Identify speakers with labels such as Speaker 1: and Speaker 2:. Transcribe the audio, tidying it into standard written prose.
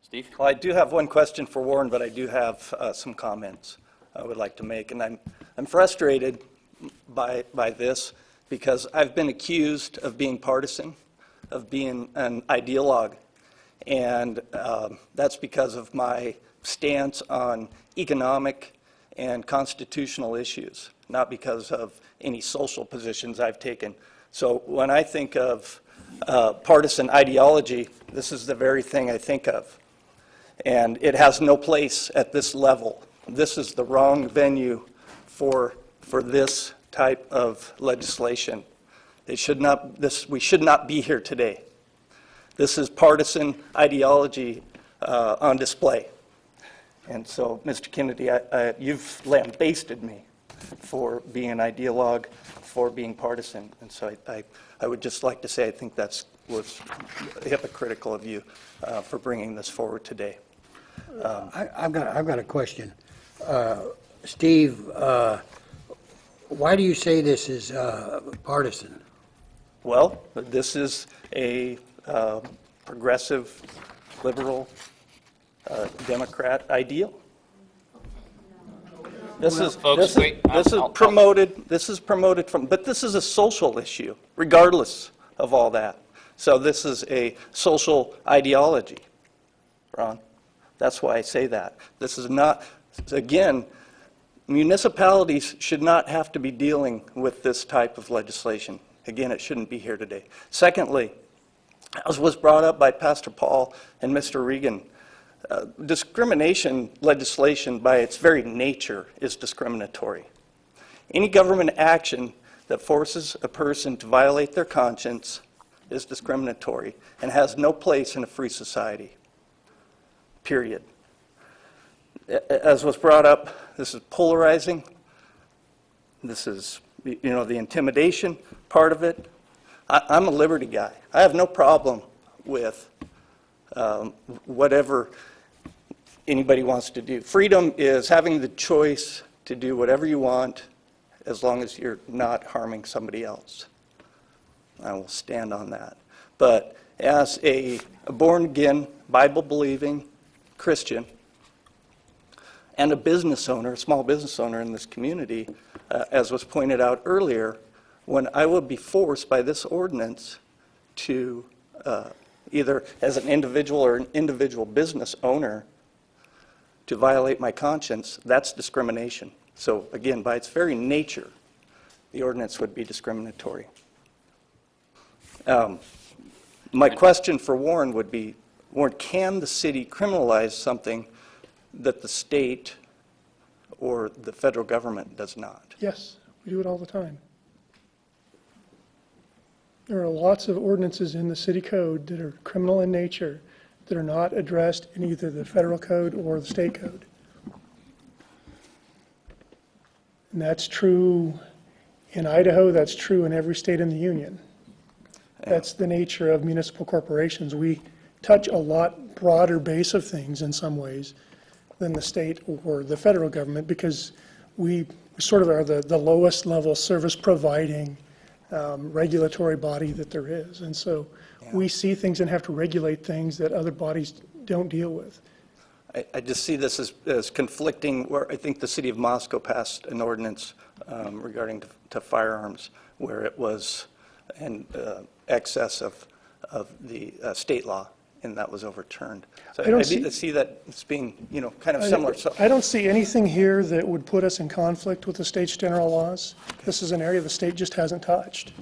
Speaker 1: Steve?
Speaker 2: Well, I do have one question for Warren, but I do have some comments I would like to make. And I'm frustrated by this because I've been accused of being partisan, of being an ideologue. And that's because of my stance on economic and constitutional issues, not because of any social positions I've taken. So when I think of partisan ideology, this is the very thing I think of. And it has no place at this level. This is the wrong venue for this type of legislation. We should not be here today. This is partisan ideology on display. And so, Mr. Kennedy, you've lambasted me for being an ideologue, for being partisan. And so I would just like to say I think that was hypocritical of you for bringing this forward today.
Speaker 3: I've got a question. Steve, why do you say this is partisan?
Speaker 2: Well, this is a progressive, liberal, Democrat ideal. This is promoted from, but this is a social issue, regardless of all that. So this is a social ideology, Ron. That's why I say that. This is not, again, municipalities should not have to be dealing with this type of legislation. Again, it shouldn't be here today. Secondly, as was brought up by Pastor Paul and Mr. Regan, discrimination legislation by its very nature is discriminatory. Any government action that forces a person to violate their conscience is discriminatory and has no place in a free society, period. As was brought up, this is polarizing. This is, the intimidation part of it. I'm a liberty guy. I have no problem with whatever anybody wants to do. Freedom is having the choice to do whatever you want as long as you're not harming somebody else. I will stand on that. But as a born-again, Bible-believing Christian and a business owner, a small business owner in this community, as was pointed out earlier, when I will be forced by this ordinance to either as an individual or an individual business owner to violate my conscience, that's discrimination. So again, by its very nature, the ordinance would be discriminatory. My question for Warren would be, Warren, can the city criminalize something that the state or the federal government does not?
Speaker 4: Yes, we do it all the time. There are lots of ordinances in the city code that are criminal in nature that are not addressed in either the federal code or the state code. And that's true in Idaho, that's true in every state in the union. That's the nature of municipal corporations. We touch a lot broader base of things in some ways than the state or the federal government because we sort of are the lowest level service providing regulatory body that there is. And so we see things and have to regulate things that other bodies don't deal with.
Speaker 2: I just see this as conflicting, where I think the city of Moscow passed an ordinance regarding to firearms where it was in excess of the state law, and that was overturned. So I see that it's being, kind of similar. So
Speaker 4: I don't see anything here that would put us in conflict with the state's general laws. This is an area the state just hasn't touched.